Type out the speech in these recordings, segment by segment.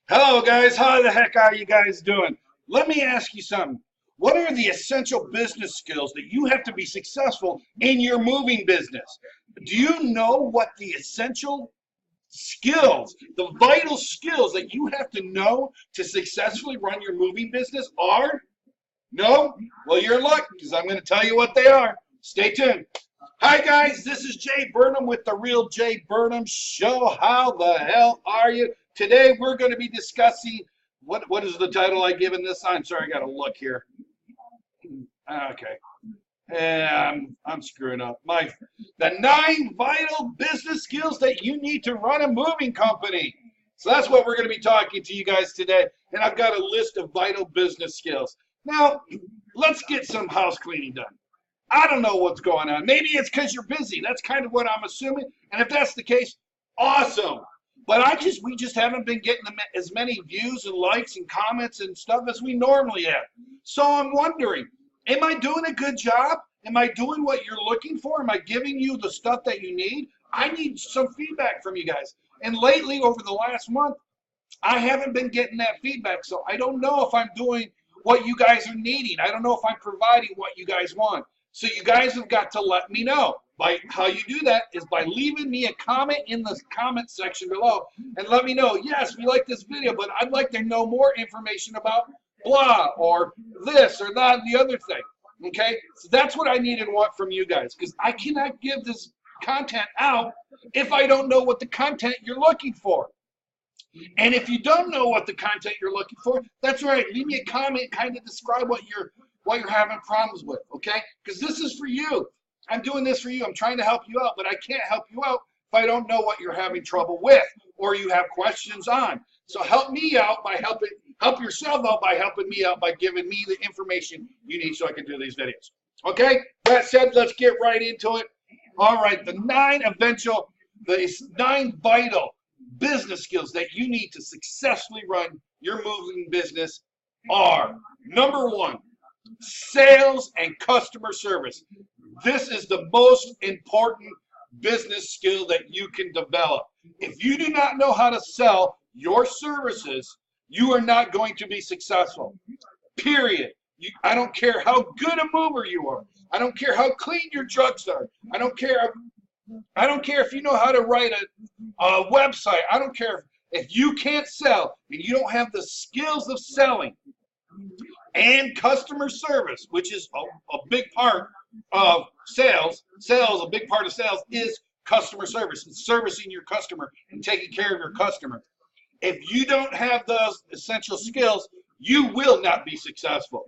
Hello, guys. How the heck are you guys doing? Let me ask you something. What are the essential business skills that you have to be successful in your moving business? Do you know what the essential skills, the vital skills that you have to know to successfully run your moving business are? No? Well, you're in luck because I'm going to tell you what they are. Stay tuned. Hi, guys. This is Jay Burnham with the Real Jay Burnham Show. How the hell are you? Today, we're going to be discussing what is the title I given this? I'm sorry, I got to look here. Okay. And I'm screwing up. The 9 vital business skills that you need to run a moving company. So that's what we're going to be talking to you guys today. And I've got a list of vital business skills. Now, let's get some house cleaning done. I don't know what's going on. Maybe it's because you're busy. That's kind of what I'm assuming. And if that's the case, awesome. But we just haven't been getting as many views and likes and comments and stuff as we normally have. So I'm wondering, am I doing a good job? Am I doing what you're looking for? Am I giving you the stuff that you need? I need some feedback from you guys. And lately, over the last month, I haven't been getting that feedback. So I don't know if I'm doing what you guys are needing. I don't know if I'm providing what you guys want. So you guys have got to let me know. How you do that is by leaving me a comment in the comment section below and let me know, yes, we like this video, but I'd like to know more information about blah or this or that and the other thing. Okay? So that's what I need and want from you guys, because I cannot give this content out if I don't know what the content you're looking for. And if you don't know what the content you're looking for, that's right. Leave me a comment, kind of describe what you're having problems with, okay? Because this is for you. I'm doing this for you. I'm trying to help you out, but I can't help you out if I don't know what you're having trouble with or you have questions on. So help me out by help yourself out by helping me out by giving me the information you need so I can do these videos. Okay? That said, let's get right into it. All right, the 9 vital business skills that you need to successfully run your moving business are: number 1, sales and customer service. This is the most important business skill that you can develop. If you do not know how to sell your services, you are not going to be successful. Period. I don't care how good a mover you are. I don't care how clean your trucks are. I don't care if you know how to write a website. I don't care if you can't sell and you don't have the skills of selling and customer service, which is a big part of sales. A big part of sales is customer service and servicing your customer and taking care of your customer. If you don't have those essential skills, you will not be successful.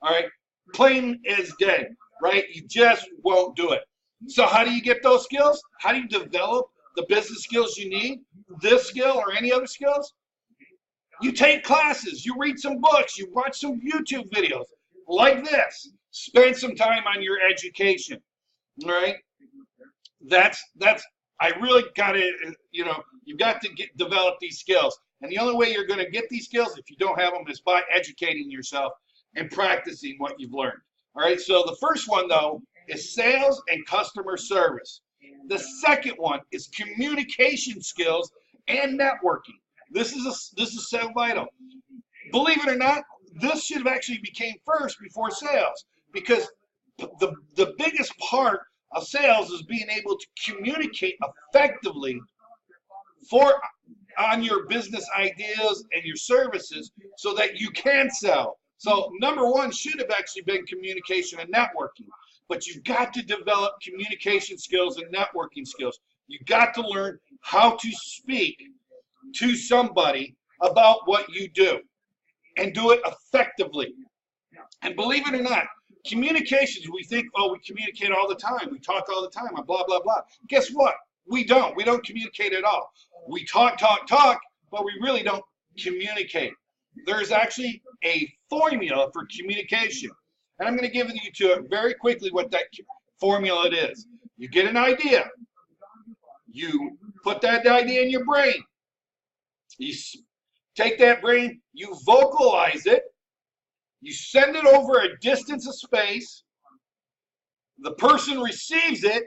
All right? Plain as day, right? You just won't do it. So how do you get those skills? How do you develop the business skills you need? This skill or any other skills? You take classes, you read some books, you watch some YouTube videos like this. Spend some time on your education. All right? I really got to, you've got to develop these skills. And the only way you're going to get these skills, if you don't have them, is by educating yourself and practicing what you've learned. All right? So the first one, though, is sales and customer service. The second one is communication skills and networking. This is so vital. Believe it or not, this should have actually became first before sales, because the biggest part of sales is being able to communicate effectively on your business ideas and your services so that you can sell. So number 1 should have actually been communication and networking, but you've got to develop communication skills and networking skills. You've got to learn how to speak to somebody about what you do and do it effectively. And believe it or not, communications, we think, oh, we communicate all the time. We talk all the time, blah, blah, blah. Guess what? We don't. We don't communicate at all. We talk, but we really don't communicate. There's actually a formula for communication. And I'm going to give you to it very quickly what that formula is. You get an idea. You put that idea in your brain. You take that brain, you vocalize it, you send it over a distance of space, the person receives it,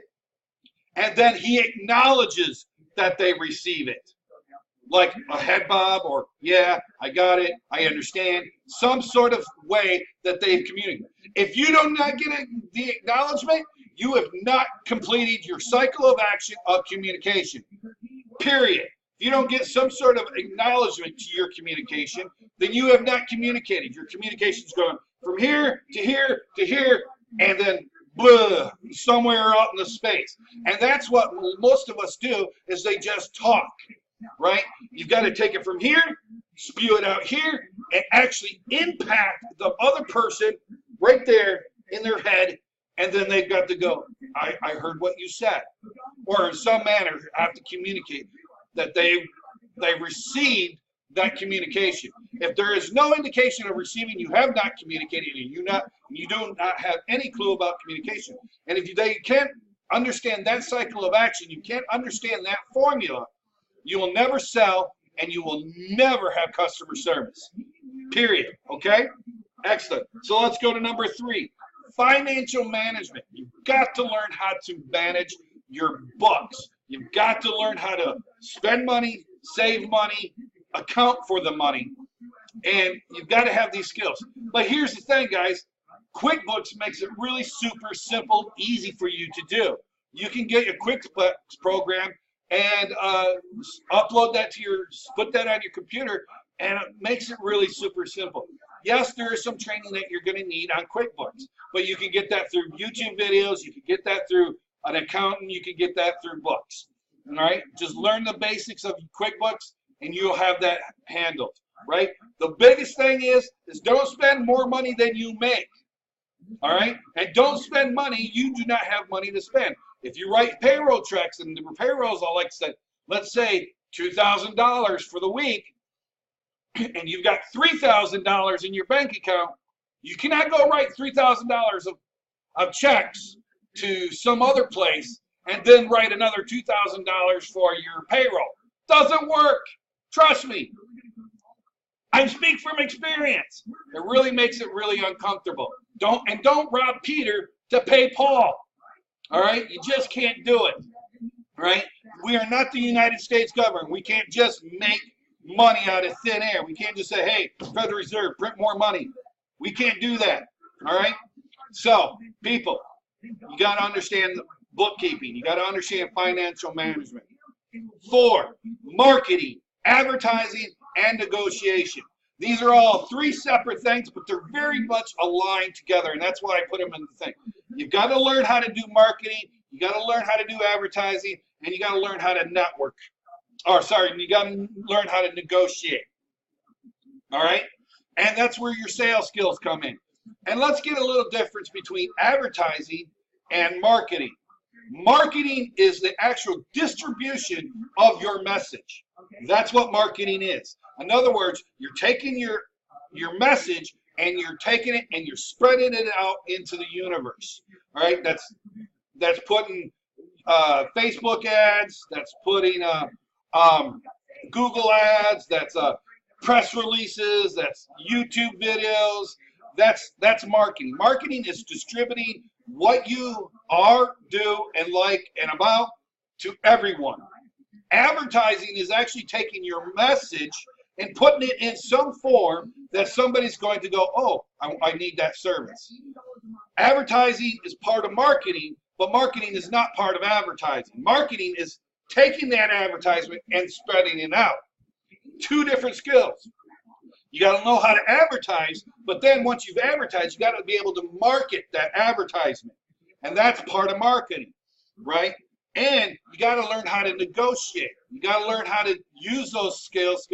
and then he acknowledges that they receive it. like a head bob or, yeah, I got it, I understand, some sort of way that they've communicated. If you do not get the acknowledgement, you have not completed your cycle of action of communication, period. If you don't get some sort of acknowledgement to your communication, then you have not communicated. Your communication's going from here to here to here, and then blah, somewhere out in the space. And that's what most of us do, is they just talk, right? You've got to take it from here, spew it out here, and actually impact the other person right there in their head, and then they've got to go, I heard what you said. Or in some manner have to communicate that they received that communication. If there is no indication of receiving, you have not communicated, and you do not have any clue about communication. And if they can't understand that cycle of action, you can't understand that formula, you will never sell, and you will never have customer service. Period. Okay? Excellent. So let's go to number 3. Financial management. You've got to learn how to manage your books. You've got to learn how to spend money, save money, account for the money, and you've got to have these skills. But here's the thing, guys. QuickBooks makes it really super simple, easy for you to do. You can get your QuickBooks program and upload that to put that on your computer, and it makes it really super simple. Yes, there is some training that you're going to need on QuickBooks, but you can get that through YouTube videos, you can get that through an accountant, you can get that through books. All right? Just learn the basics of QuickBooks, and you'll have that handled, right? The biggest thing is don't spend more money than you make, all right? And don't spend money you do not have money to spend. If you write payroll checks, and the payrolls are like, let's say $2,000 for the week, and you've got $3,000 in your bank account, you cannot go write $3,000 of checks to some other place and then write another $2,000 for your payroll. Doesn't work. Trust me. I speak from experience. It really makes it really uncomfortable. Don't rob Peter to pay Paul. All right? You just can't do it. Right? We are not the United States government. We can't just make money out of thin air. We can't just say, hey, Federal Reserve, print more money. We can't do that. All right? So, people, you got to understand bookkeeping. You got to understand financial management. 4, marketing, advertising, and negotiation. These are all 3 separate things, but they're very much aligned together, and that's why I put them in the thing. You've got to learn how to do marketing, you got to learn how to do advertising, and you got to learn how to network. You got to learn how to negotiate. All right? And that's where your sales skills come in. And let's get a little difference between advertising and marketing. Marketing is the actual distribution of your message. That's what marketing is. In other words, you're taking your message and you're taking it and you're spreading it out into the universe. All right? That's putting Facebook ads. That's putting Google ads. That's press releases. That's YouTube videos. That's marketing. Marketing is distributing what you are, do, and like, and about to everyone. Advertising is actually taking your message and putting it in some form that somebody's going to go, oh, I need that service. Advertising is part of marketing, but marketing is not part of advertising. Marketing is taking that advertisement and spreading it out. 2 different skills. You got to know how to advertise, but then once you've advertised, you got to be able to market that advertisement. And that's part of marketing, right? And you got to learn how to negotiate. You got to learn how to use those skills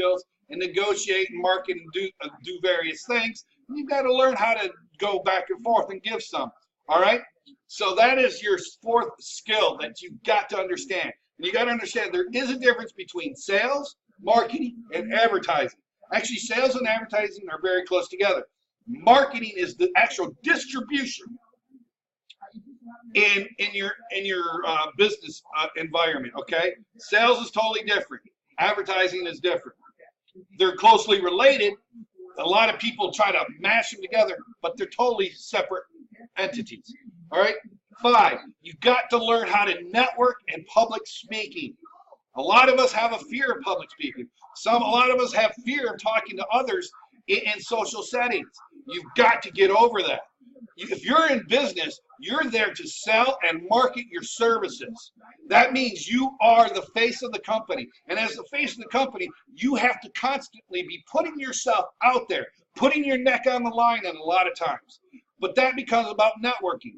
and negotiate and market and do various things. You've got to learn how to go back and forth and give some, all right? So that is your 4th skill that you've got to understand. And you got to understand there is a difference between sales, marketing, and advertising. Actually, sales and advertising are very close together. Marketing is the actual distribution in your business environment. Okay, sales is totally different. Advertising is different. They're closely related. A lot of people try to mash them together, but they're totally separate entities. All right. 5, you've got to learn how to network and public speaking. A lot of us have a fear of public speaking. A lot of us have fear of talking to others in social settings. You've got to get over that. If you're in business, you're there to sell and market your services. That means you are the face of the company. And as the face of the company, you have to constantly be putting yourself out there, putting your neck on the line a lot of times. But that becomes about networking.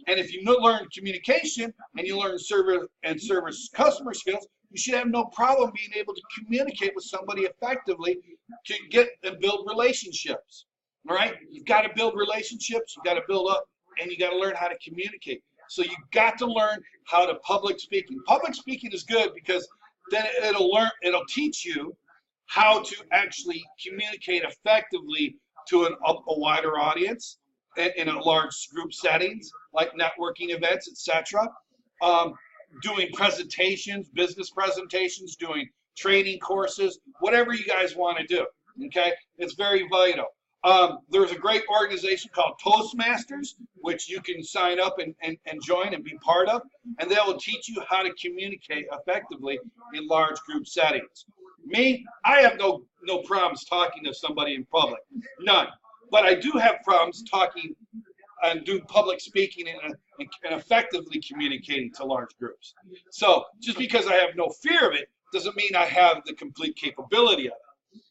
And if you learn communication and you learn service customer skills, you should have no problem being able to communicate with somebody effectively to get and build relationships. All right? You've got to build relationships, you've got to build up, and you got to learn how to communicate. So you've got to learn how to public speaking. Public speaking is good because then it'll teach you how to actually communicate effectively to a wider audience in a large group settings like networking events, etc. Doing presentations, business presentations, doing training courses, whatever you guys want to do. Okay, it's very vital. There's a great organization called Toastmasters, which you can sign up and join and be part of, and they will teach you how to communicate effectively in large group settings. Me, I have no problems talking to somebody in public, none. But I do have problems talking and doing public speaking and effectively communicating to large groups. So just because I have no fear of it doesn't mean I have the complete capability of it.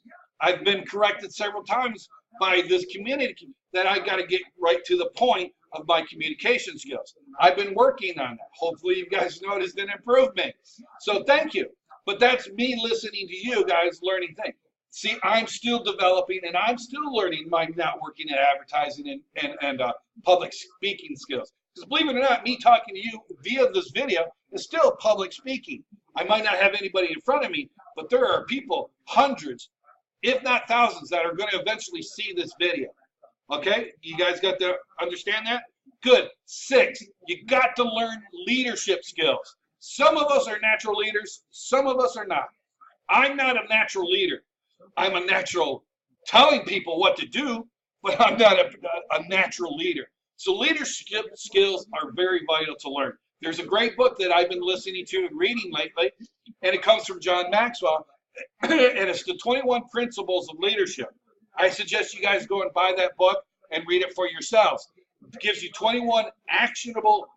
I've been corrected several times by this community that I got to get right to the point of my communication skills. I've been working on that. Hopefully you guys noticed an improvement. So thank you. But that's me listening to you guys learning things. See, I'm still developing and I'm still learning my networking and advertising and public speaking skills. Because believe it or not, me talking to you via this video is still public speaking. I might not have anybody in front of me, but there are people, hundreds, if not thousands, that are going to eventually see this video. Okay? You guys got to understand that? Good. 6, you got to learn leadership skills. Some of us are natural leaders. Some of us are not. I'm not a natural leader. I'm a natural telling people what to do, but I'm not a natural leader. So leadership skills are very vital to learn. There's a great book that I've been listening to and reading lately, and it comes from John Maxwell, and it's the 21 Principles of Leadership. I suggest you guys go and buy that book and read it for yourselves. It gives you 21 actionable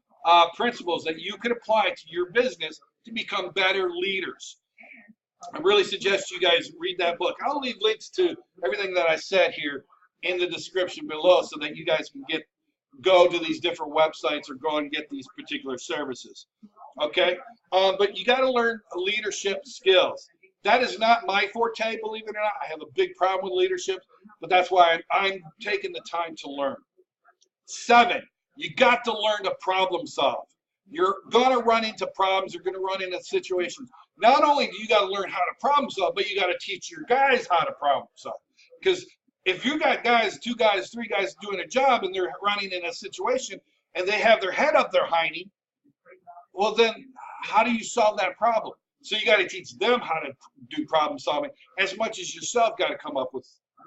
principles that you can apply to your business to become better leaders. I really suggest you guys read that book. I'll leave links to everything that I said here in the description below so that you guys can go to these different websites or go and get these particular services. Okay? But you got to learn leadership skills. That is not my forte, believe it or not. I have a big problem with leadership, but that's why I'm taking the time to learn. 7, you got to learn to problem solve. You're going to run into problems. You're going to run into situations. Not only do you got to learn how to problem solve, but you got to teach your guys how to problem solve. Because if you got guys, 2 guys, 3 guys doing a job and they're running in a situation and they have their head up their hiney, well then how do you solve that problem? So you got to teach them how to do problem solving as much as yourself got to come up with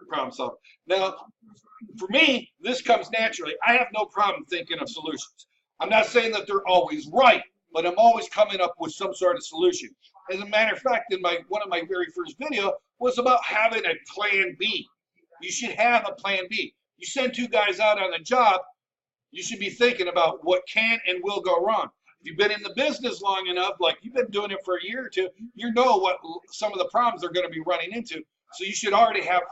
problem solving. Now, for me, this comes naturally. I have no problem thinking of solutions. I'm not saying that they're always right, but I'm always coming up with some sort of solution. As a matter of fact, in one of my very first video was about having a plan B. You should have a plan B. You send 2 guys out on a job, you should be thinking about what can and will go wrong. If you've been in the business long enough, like you've been doing it for a year or 2, you know what some of the problems they're going to be running into. So you should already have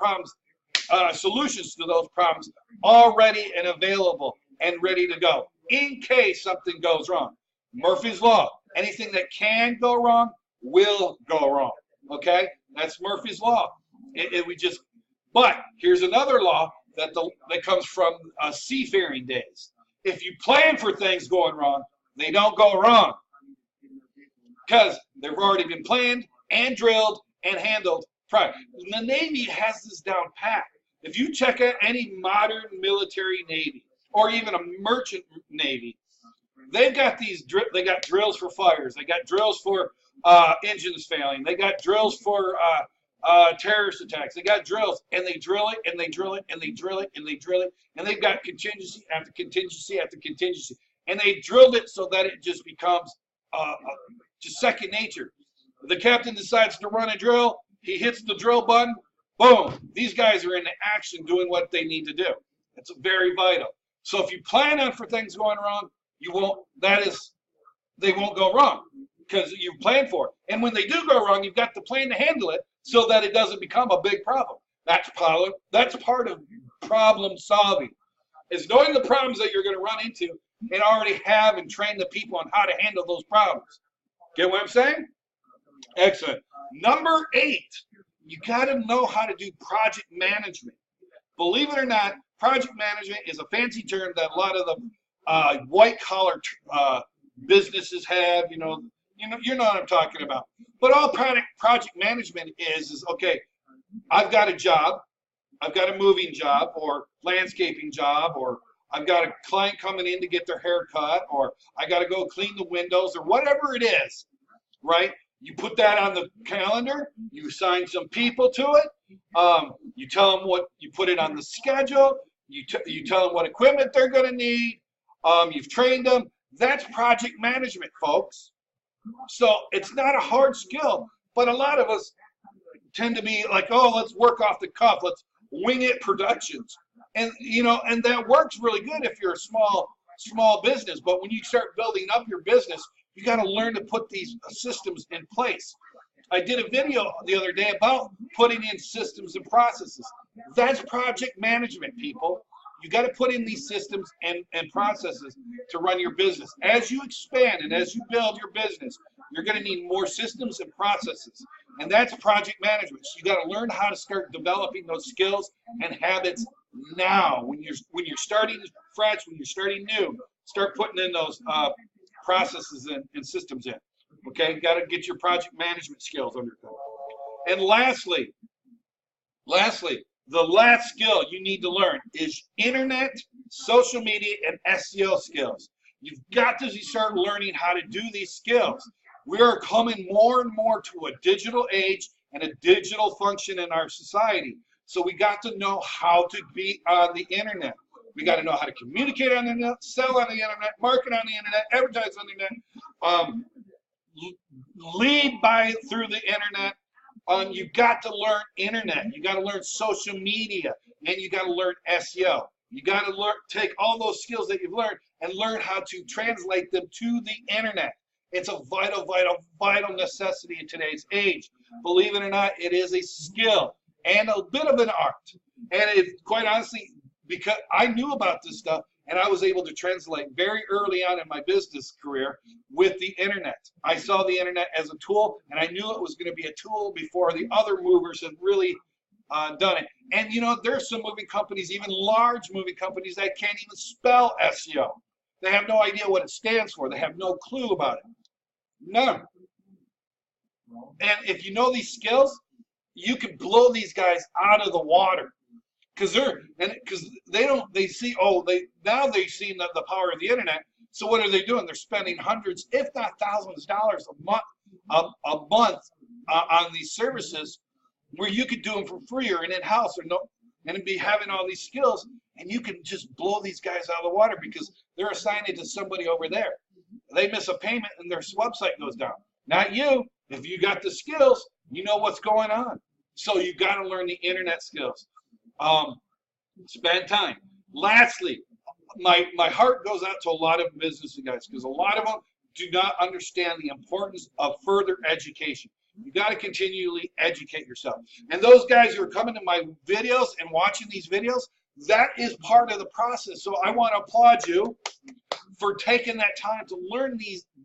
solutions to those problems already and available and ready to go in case something goes wrong. Murphy's Law. Anything that can go wrong will go wrong. Okay? That's Murphy's Law. But here's another law that comes from seafaring days. If you plan for things going wrong, they don't go wrong because they've already been planned and drilled and handled prior. The Navy has this down pat. If you check out any modern military Navy or even a merchant Navy, they've got they got drills for fires. They got drills for engines failing. They got drills for terrorist attacks. They got drills, and they drill it, and they drill it, and they drill it, and they drill it, and they've got contingency after contingency after contingency. And they drilled it so that it just becomes just second nature. The captain decides to run a drill. He hits the drill button. Boom. These guys are in action doing what they need to do. It's very vital. So if you plan on for things going wrong, you won't. They won't go wrong because you planned for it. And when they do go wrong, you've got the plan to handle it so that it doesn't become a big problem. That's part of problem solving, is knowing the problems that you're going to run into and already have and train the people on how to handle those problems. Get what I'm saying? Excellent. Number 8, you got to know how to do project management. Believe it or not, project management is a fancy term that a lot of the white-collar businesses have. You know what I'm talking about. But all project management is okay, I've got a job, I've got a moving job or landscaping job, or I've got a client coming in to get their hair cut, or I got to go clean the windows, or whatever it is, right? You put that on the calendar, you assign some people to it, you tell them what, you put it on the schedule, you tell them what equipment they're going to need, you've trained them. That's project management, folks. So it's not a hard skill, but a lot of us tend to be like, oh, let's work off the cuff, let's wing it productions. And and that works really good if you're a small business, but when you start building up your business, you got to learn to put these systems in place. I did a video the other day about putting in systems and processes. That's project management, people. You got to put in these systems and processes to run your business. As you expand and as you build your business, you're going to need more systems and processes. And that's project management. So you got to learn how to start developing those skills and habits now. When you're starting fresh, when you're starting new, start putting in those processes and systems in. Okay, you got to get your project management skills under control. And lastly, the last skill you need to learn is internet, social media, and SEO skills. You've got to start learning how to do these skills. We are coming more and more to a digital age and a digital function in our society. So we got to know how to be on the internet. We got to know how to communicate on the internet, sell on the internet, market on the internet, advertise on the internet, lead through the internet. You've got to learn internet. You got to learn social media, and you got to learn SEO. You got to take all those skills that you've learned and learn how to translate them to the internet. It's a vital, vital, vital necessity in today's age. Believe it or not, it is a skill and a bit of an art. And it, quite honestly, because I knew about this stuff, and I was able to translate very early on in my business career with the internet. I saw the internet as a tool, and I knew it was going to be a tool before the other movers had really done it. And there's some moving companies, even large moving companies, that can't even spell SEO. They have no idea what it stands for. They have no clue about it. None. And if you know these skills, you can blow these guys out of the water. Because they've seen the power of the internet. So what are they doing? They're spending hundreds, if not thousands of dollars a month on these services, where you could do them for free or in-house and be having all these skills, and you can just blow these guys out of the water because they're assigning to somebody over there. They miss a payment and their website goes down. Not you. If you got the skills, you know what's going on. So you got to learn the internet skills. Spend time. Lastly, my heart goes out to a lot of business guys, because a lot of them do not understand the importance of further education. You got to continually educate yourself. And those guys who are coming to my videos and watching these videos, that is part of the process. So I want to applaud you for taking that time to learn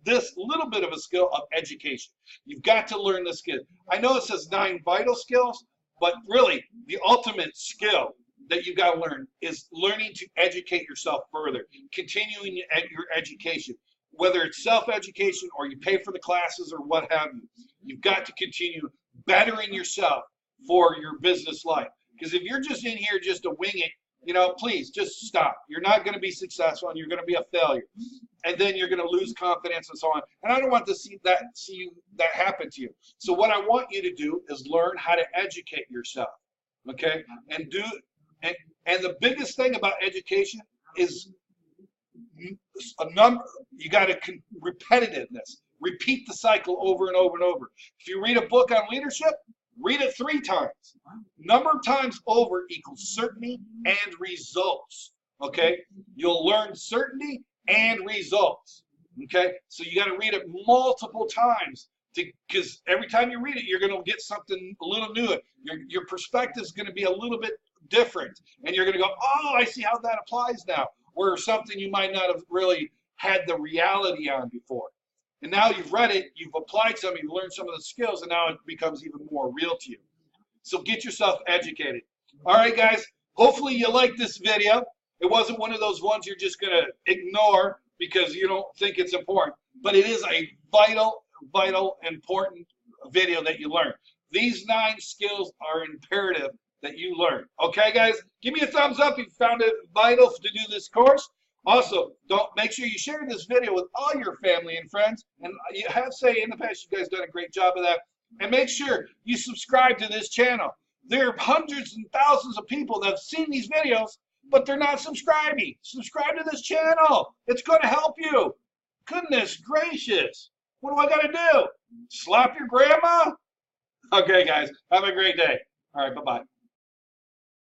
this little bit of a skill of education. You've got to learn this skill. I know it says 9 vital skills, but really the ultimate skill that you've got to learn is learning to educate yourself further, continuing your education, whether it's self-education or you pay for the classes or what have you. You've got to continue bettering yourself for your business life. Because if you're just in here just to wing it, please just stop. You're not going to be successful, and you're going to be a failure. And then you're going to lose confidence and so on. And I don't want to see that happen to you. So what I want you to do is learn how to educate yourself. Okay? And the biggest thing about education is you got repetitiveness. Repeat the cycle over and over and over. If you read a book on leadership, read it 3 times. Number of times over equals certainty and results. Okay? You'll learn certainty and results. Okay? So you got to read it multiple times, because every time you read it, you're going to get something a little new. Your perspective is going to be a little bit different, and you're going to go, oh, I see how that applies now, where something you might not have really had the reality on before. And now you've read it, you've applied some, you've learned some of the skills, and now it becomes even more real to you. So get yourself educated. All right, guys, hopefully you liked this video. It wasn't one of those ones you're just going to ignore because you don't think it's important, but it is a vital, important video that you learn. These 9 skills are imperative that you learn. Okay, guys? Give me a thumbs up if you found it vital to do this course. Also, make sure you share this video with all your family and friends. And you have say in the past, you guys done a great job of that. And make sure you subscribe to this channel. There are hundreds and thousands of people that have seen these videos, but they're not subscribing. Subscribe to this channel. It's going to help you. Goodness gracious. What do I got to do? Slap your grandma? Okay, guys. Have a great day. All right, bye-bye.